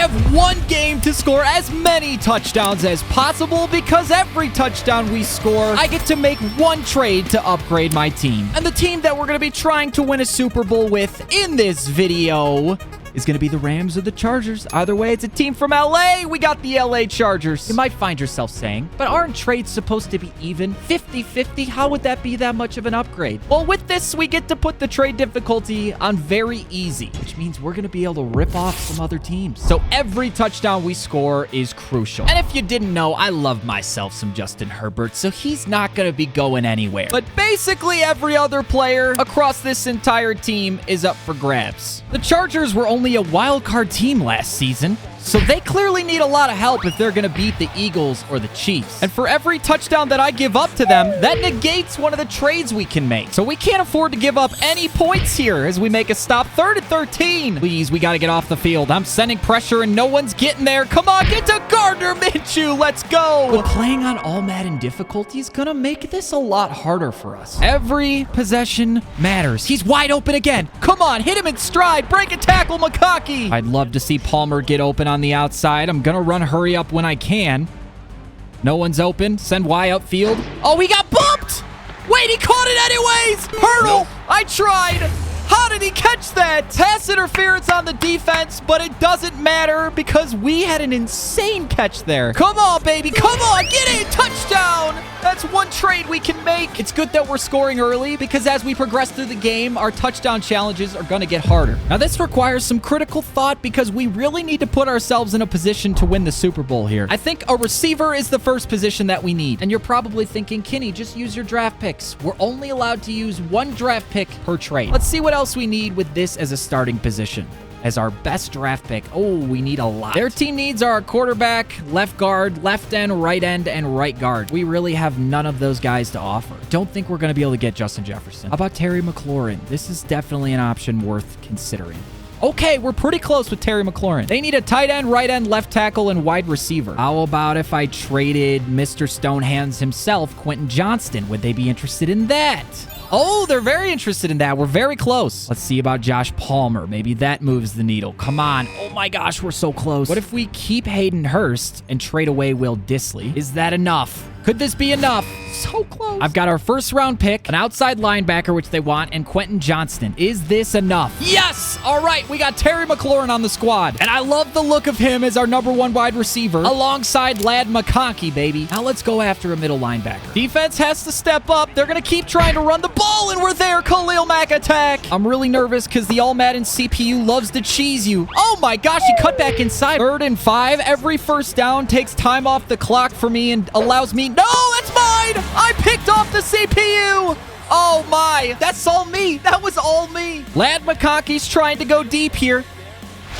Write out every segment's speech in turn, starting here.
have one game to score as many touchdowns as possible because every touchdown we score, I get to make one trade to upgrade my team. And the team that we're going to be trying to win a Super Bowl with in this video is going to be the Rams or the Chargers. Either way, it's a team from LA. We got the LA Chargers. You might find yourself saying, but aren't trades supposed to be even? 50-50? How would that be that much of an upgrade? Well, with this, we get to put the trade difficulty on very easy, which means we're going to be able to rip off some other teams. So every touchdown we score is crucial. And if you didn't know, I love myself some Justin Herbert, so he's not going to be going anywhere. But basically every other player across this entire team is up for grabs. The Chargers were only a wild card team last season, so they clearly need a lot of help if they're going to beat the Eagles or the Chiefs. And for every touchdown that I give up to them, that negates one of the trades we can make. So we can't afford to give up any points here as we make a stop. 3rd and 13. Please, we got to get off the field. I'm sending pressure and no one's getting there. Come on, get to Gardner Minshew. Let's go. But playing on all Madden difficulty is going to make this a lot harder for us. Every possession matters. He's wide open again. Come on, hit him in stride. Break a tackle, McConkey. I'd love to see Palmer get open on the outside. I'm gonna run hurry up when I can. No one's open. Send Y upfield. Oh, he got bumped! Wait, he caught it anyways! Hurdle! I tried! How did he catch that? Pass interference on the defense, but it doesn't matter because we had an insane catch there. Come on, baby. Come on. Get in. Touchdown. That's one trade we can make. It's good that we're scoring early because as we progress through the game, our touchdown challenges are going to get harder. Now, this requires some critical thought because we really need to put ourselves in a position to win the Super Bowl here. I think a receiver is the first position that we need. And you're probably thinking, Kinny, just use your draft picks. We're only allowed to use one draft pick per trade. Let's see what else we need with this as a starting position. As our best draft pick. Oh, we need a lot. Their team needs are quarterback, left guard, left end, and right guard. We really have none of those guys to offer. Don't think we're going to be able to get Justin Jefferson. How about Terry McLaurin? This is definitely an option worth considering. Okay, we're pretty close with Terry McLaurin. They need a tight end, right end, left tackle, and wide receiver. How about if I traded Mr. Stonehands himself, Quentin Johnston? Would they be interested in that? Oh, they're very interested in that. We're very close. Let's see about Josh Palmer. Maybe that moves the needle. Come on. Oh my gosh, we're so close. What if we keep Hayden Hurst and trade away Will Dissly? Is that enough? Could this be enough? So close. I've got our first round pick, an outside linebacker, which they want, and Quentin Johnston. Is this enough? Yes! All right, we got Terry McLaurin on the squad. And I love the look of him as our #1 wide receiver alongside Lad McConkey, baby. Now let's go after a middle linebacker. Defense has to step up. They're going to keep trying to run the ball, and we're there. Khalil Mack attack. I'm really nervous because the All Madden CPU loves to cheese you. Oh my gosh, he cut back inside. 3rd and 5. Every first down takes time off the clock for me and allows me... No, that's mine! I picked off the CPU! Oh my, that's all me. That was all me. Lad McConkey's trying to go deep here.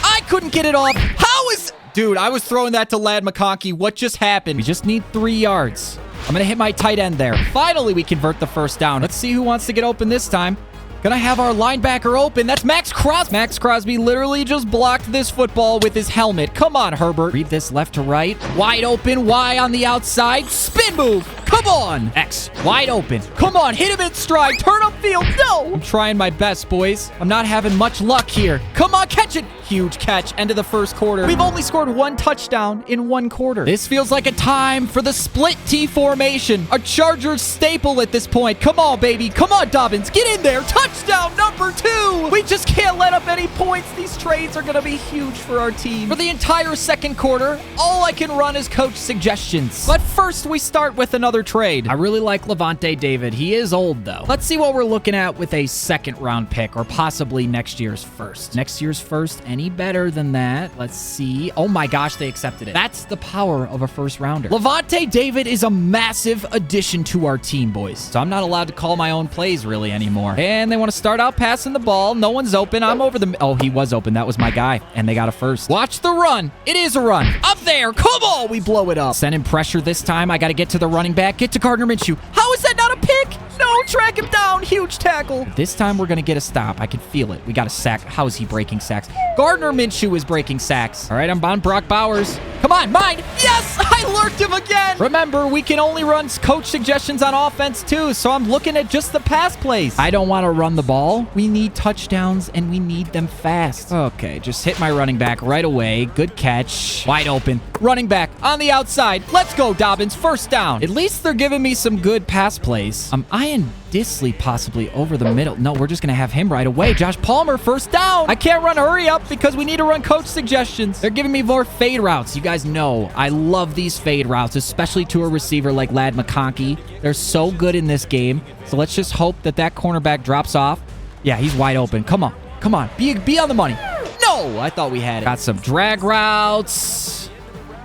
I couldn't get it off. How is... Dude, I was throwing that to Lad McConkey. What just happened? We just need 3 yards. I'm going to hit my tight end there. Finally, we convert the first down. Let's see who wants to get open this time. Gonna have our linebacker open. That's Max Crosby. Max Crosby literally just blocked this football with his helmet. Come on, Herbert. Read this left to right. Wide open. Y on the outside. Spin move. Come on. X. Wide open. Come on. Hit him in stride. Turn upfield. No. I'm trying my best, boys. I'm not having much luck here. Come on. Catch it. Huge catch. End of the first quarter. We've only scored 1 touchdown in 1 quarter. This feels like a time for the split T formation. A Chargers staple at this point. Come on, baby. Come on, Dobbins. Get in there. Touchdown number 2. We just can't let up any points. These trades are going to be huge for our team. For the entire second quarter, all I can run is coach suggestions. But first, we start with another trade. I really like Levante David. He is old, though. Let's see what we're looking at with a 2nd round pick or possibly next year's first. Next year's first, any better than that? Let's see. Oh my gosh, they accepted it. That's the power of a first rounder. Levante David is a massive addition to our team, boys. So I'm not allowed to call my own plays really anymore. And they want to start out passing the ball. No one's open. I'm over the... Oh, he was open. That was my guy. And they got a first. Watch the run. It is a run. Up there. Come on. We blow it up. Sending pressure this time. I got to get to the running back. Get to Gardner Minshew. How is that not a pick? No, no, track him down. Huge tackle. This time we're going to get a stop. I can feel it. We got a sack. How is he breaking sacks? Gardner Minshew is breaking sacks. All right, I'm on Brock Bowers. Come on, mine. Yes, I lurked him again. Remember, we can only run coach suggestions on offense too, so I'm looking at just the pass plays. I don't want to run the ball. We need touchdowns, and we need them fast. Okay, just hit my running back right away. Good catch. Wide open. Running back on the outside. Let's go, Dobbins. First down. At least they're giving me some good pass plays. I'm eyeing Disley possibly over the middle. No, we're just going to have him right away. Josh Palmer, first down. I can't run hurry up because we need to run coach suggestions. They're giving me more fade routes. You guys know I love these fade routes, especially to a receiver like Ladd McConkey. They're so good in this game. So let's just hope that that cornerback drops off. Yeah, he's wide open. Come on. Come on. Be on the money. No, I thought we had it. Got some drag routes.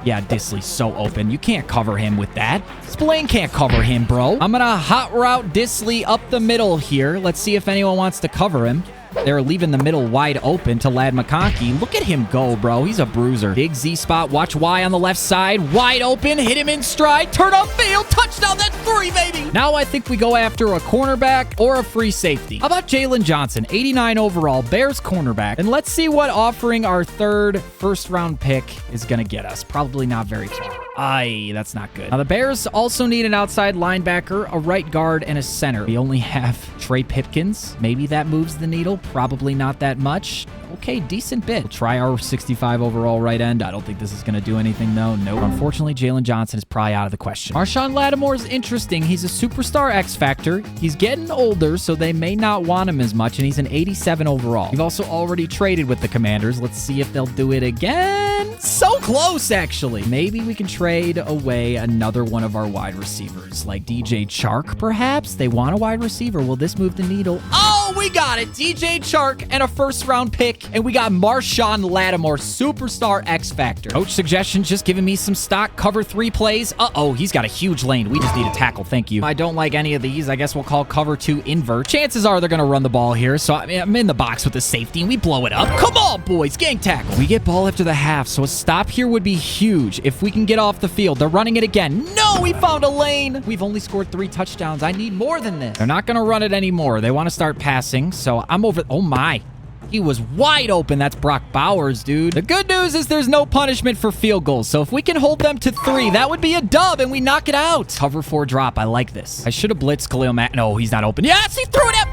Yeah, Disley's so open. You can't cover him with that. Spillane can't cover him, bro. I'm gonna hot route Disley up the middle here. Let's see if anyone wants to cover him. They're leaving the middle wide open to Ladd McConkey. Look at him go, bro. He's a bruiser. Big Z spot. Watch Y on the left side. Wide open. Hit him in stride. Turn upfield. Touchdown. That's 3, baby. Now I think we go after a cornerback or a free safety. How about Jalen Johnson? 89 overall. Bears cornerback. And let's see what offering our third first-round pick is going to get us. Probably not very far. Aye, that's not good. Now, the Bears also need an outside linebacker, a right guard, and a center. We only have Trey Pipkins. Maybe that moves the needle. Probably not that much. Okay, decent bit. We'll try our 65 overall right end. I don't think this is going to do anything, though. Nope. Unfortunately, Jalen Johnson is probably out of the question. Marshawn Lattimore is interesting. He's a superstar X Factor. He's getting older, so they may not want him as much, and he's an 87 overall. We've also already traded with the Commanders. Let's see if they'll do it again. So close, actually. Maybe we can trade away another one of our wide receivers, like DJ Chark, perhaps? They want a wide receiver. Will this move the needle? Oh, we got it. DJ Chark and a first-round pick, and we got Marshawn Lattimore, superstar X Factor. Coach suggestions just giving me some stock. Cover 3 plays. Uh-oh, he's got a huge lane. We just need a tackle. Thank you. I don't like any of these. I guess we'll call cover 2 invert. Chances are they're going to run the ball here, so I'm in the box with the safety, and we blow it up. Come on, boys. Gang tackle. We get ball after the half, so a stop here would be huge if we can get off the field. They're running it again. No, we found a lane. We've only scored 3 touchdowns. I need more than this. They're not going to run it anymore. They want to start passing, so I'm over. Oh, my. He was wide open. That's Brock Bowers, dude. The good news is there's no punishment for field goals, so if we can hold them to 3, that would be a dub, and we knock it out. Cover 4 drop. I like this. I should have blitzed Khalil Mack. No, he's not open. Yes, he threw it up.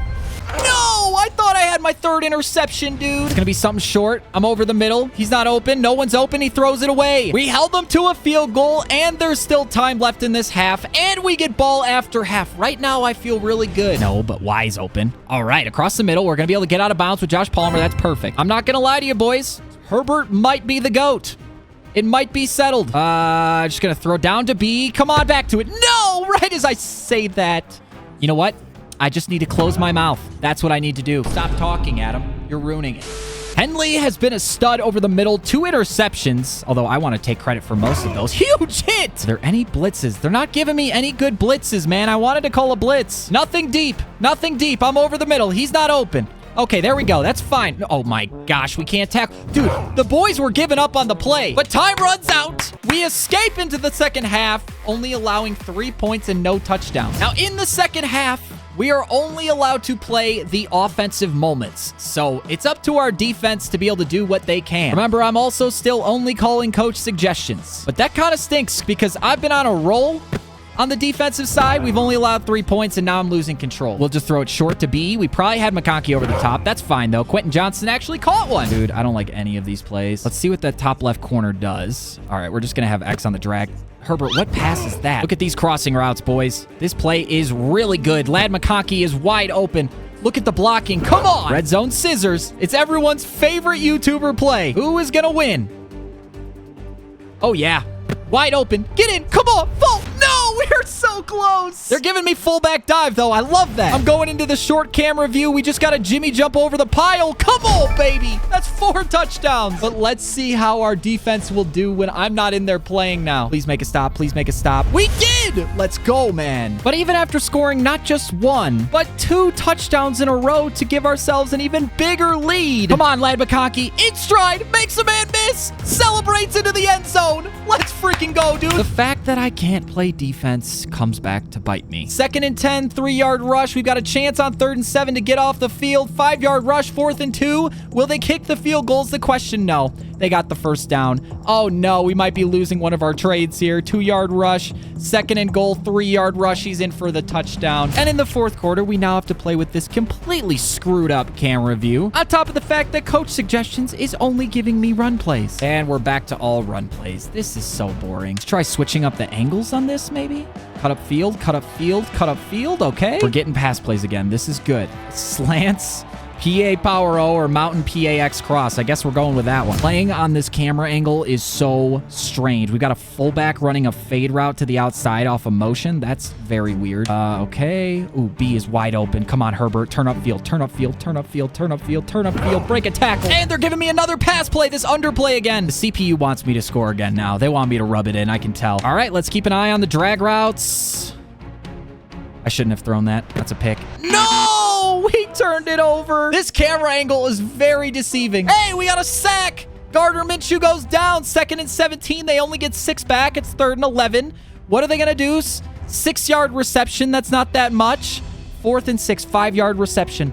No, I thought I had my 3rd interception, dude. It's going to be something short. I'm over the middle. He's not open. No one's open. He throws it away. We held them to a field goal, and there's still time left in this half, and we get ball after half. Right now, I feel really good. No, but Y's open. All right, across the middle. We're going to be able to get out of bounds with Josh Palmer. That's perfect. I'm not going to lie to you, boys. Herbert might be the GOAT. It might be settled. Just going to throw down to B. Come on, back to it. No, right as I say that. You know what? I just need to close my mouth. That's what I need to do. Stop talking, Adam. You're ruining it. Henley has been a stud over the middle. 2 interceptions, although I want to take credit for most of those. Huge hit! Are there any blitzes? They're not giving me any good blitzes, man. I wanted to call a blitz. Nothing deep. Nothing deep. I'm over the middle. He's not open. Okay, there we go. That's fine. Oh my gosh, we can't tackle. Dude, the boys were giving up on the play, but time runs out. We escape into the second half, only allowing 3 points and no touchdowns. Now, in the second half, we are only allowed to play the offensive moments, so it's up to our defense to be able to do what they can. Remember, I'm also still only calling coach suggestions, but that kind of stinks because I've been on a roll. On the defensive side, we've only allowed 3 points, and now I'm losing control. We'll just throw it short to B. We probably had McConkey over the top. That's fine, though. Quentin Johnson actually caught one. Dude, I don't like any of these plays. Let's see what that top left corner does. All right, we're just going to have X on the drag. Herbert, what pass is that? Look at these crossing routes, boys. This play is really good. Ladd McConkey is wide open. Look at the blocking. Come on. Red zone scissors. It's everyone's favorite YouTuber play. Who is going to win? Oh, yeah. Wide open. Get in. Come on. Fall. No, we're so close. They're giving me fullback dive, though. I love that. I'm going into the short camera view. We just got a Jimmy jump over the pile. Come on, baby. That's 4 touchdowns. But let's see how our defense will do when I'm not in there playing now. Please make a stop. Please make a stop. We did. Let's go, man. But even after scoring not just 1, but 2 touchdowns in a row to give ourselves an even bigger lead. Come on, Ladd McConkey. In stride. Makes a man miss. Celebrates into the end zone. Let's freaking go, dude. The fact that I can't play defense comes back to bite me. 2nd and 10, 3-yard rush. We've got a chance on 3rd and 7 to get off the field. 5-yard rush, 4th and 2. Will they kick the field goals? The question, no. They got the first down. Oh, no. We might be losing one of our trades here. 2-yard rush, 2nd and goal, 3-yard rush. He's in for the touchdown. And in the 4th quarter, we now have to play with this completely screwed up camera view. On top of the fact that Coach Suggestions is only giving me run plays. And we're back to all run plays. This is so boring. Let's try switching up the angles on this, maybe? Cut up field, cut up field, cut up field. Okay. We're getting pass plays again. This is good. Slants. PA Power O or Mountain PAX Cross. I guess we're going with that one. Playing on this camera angle is so strange. We got a fullback running a fade route to the outside off of motion. That's very weird. Okay. Ooh, B is wide open. Come on, Herbert. Turn up field. Turn up field. Turn up field. Turn up field. Turn up field. Break a tackle. And they're giving me another pass play. This underplay again. The CPU wants me to score again now. They want me to rub it in. I can tell. All right, let's keep an eye on the drag routes. I shouldn't have thrown that. That's a pick. No! We turned it over. This camera angle is very deceiving. Hey, we got a sack. Gardner Minshew goes down. 2nd and 17. They only get 6 back. It's 3rd and 11. What are they going to do? 6-yard reception. That's not that much. 4th and 6. 5-yard reception.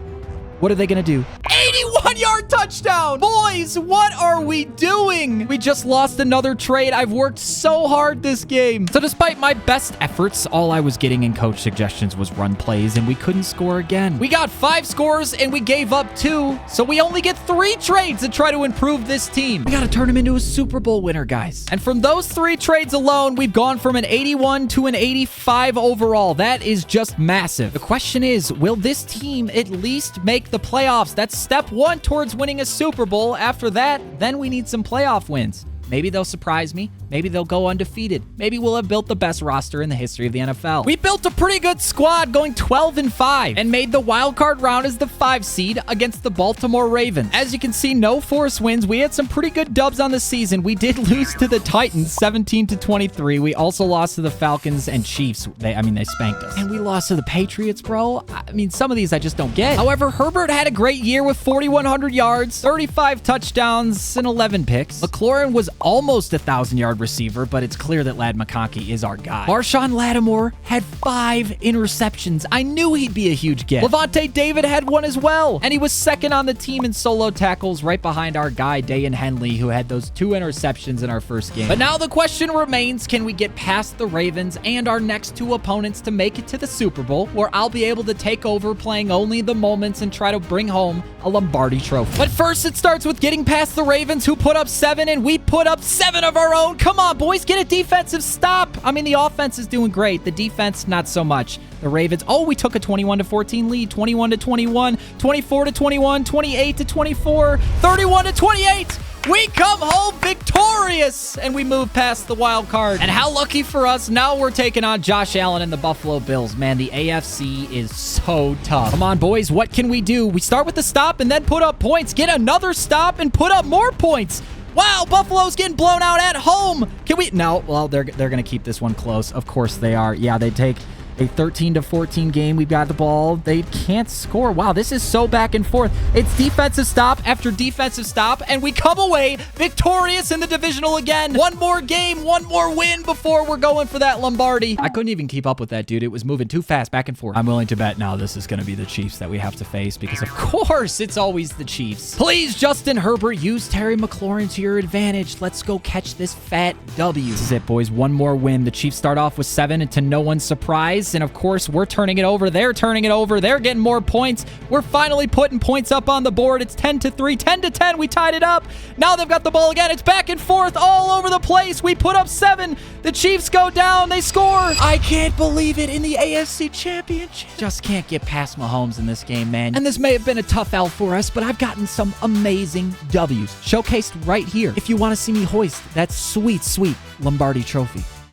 What are they going to do? 81-yard touchdown! Boys, what are we doing? We just lost another trade. I've worked so hard this game. So despite my best efforts, all I was getting in Coach Suggestions was run plays, and we couldn't score again. We got 5 scores, and we gave up 2, so we only get 3 trades to try to improve this team. We got to turn him into a Super Bowl winner, guys. And from those 3 trades alone, we've gone from an 81 to an 85 overall. That is just massive. The question is, will this team at least make the playoffs? That's step 1 towards winning a Super Bowl. After that, then we need some playoff wins. Maybe they'll surprise me. Maybe they'll go undefeated. Maybe we'll have built the best roster in the history of the NFL. We built a pretty good squad going 12-5 and made the wild card round as the 5 seed against the Baltimore Ravens. As you can see, no forced wins. We had some pretty good dubs on the season. We did lose to the Titans 17-23. We also lost to the Falcons and Chiefs. They spanked us. And we lost to the Patriots, bro. I mean, some of these I just don't get. However, Herbert had a great year with 4,100 yards, 35 touchdowns, and 11 picks. McLaurin was almost a 1,000-yard receiver, but it's clear that Ladd McConkey is our guy. Marshawn Lattimore had 5 interceptions. I knew he'd be a huge get. Levante David had 1 as well, and he was 2nd on the team in solo tackles right behind our guy, Dayan Henley, who had those 2 interceptions in our first game. But now the question remains, can we get past the Ravens and our next 2 opponents to make it to the Super Bowl, where I'll be able to take over playing only the moments and try to bring home a Lombardi trophy. But first, it starts with getting past the Ravens, who put up 7, and we put up 7 of our own. Come on, boys, get a defensive stop. I mean, the offense is doing great. The defense, not so much. The Ravens, we took a 21-14 lead, 21-21, 24-21, 28-24, 31-28. We come home victorious, and we move past the wild card. And how lucky for us, now we're taking on Josh Allen and the Buffalo Bills. Man, the AFC is so tough. Come on, boys, what can we do? We start with the stop and then put up points. Get another stop and put up more points. Wow, Buffalo's getting blown out at home. Can we? No, well, they're going to keep this one close. Of course they are. Yeah, they take a 13-14 game. We've got the ball. They can't score. Wow, this is so back and forth. It's defensive stop after defensive stop, and we come away victorious in the divisional again. One more game, one more win before we're going for that Lombardi. I couldn't even keep up with that, dude. It was moving too fast back and forth. I'm willing to bet now this is going to be the Chiefs that we have to face because, of course, it's always the Chiefs. Please, Justin Herbert, use Terry McLaurin to your advantage. Let's go catch this fat W. This is it, boys. One more win. The Chiefs start off with 7, and to no one's surprise, and of course, we're turning it over. They're turning it over. They're getting more points. We're finally putting points up on the board. It's 10-3, 10-10. We tied it up. Now they've got the ball again. It's back and forth all over the place. We put up 7. The Chiefs go down. They score. I can't believe it in the AFC Championship. Just can't get past Mahomes in this game, man. And this may have been a tough L for us, but I've gotten some amazing W's showcased right here. If you want to see me hoist that sweet, sweet Lombardi trophy.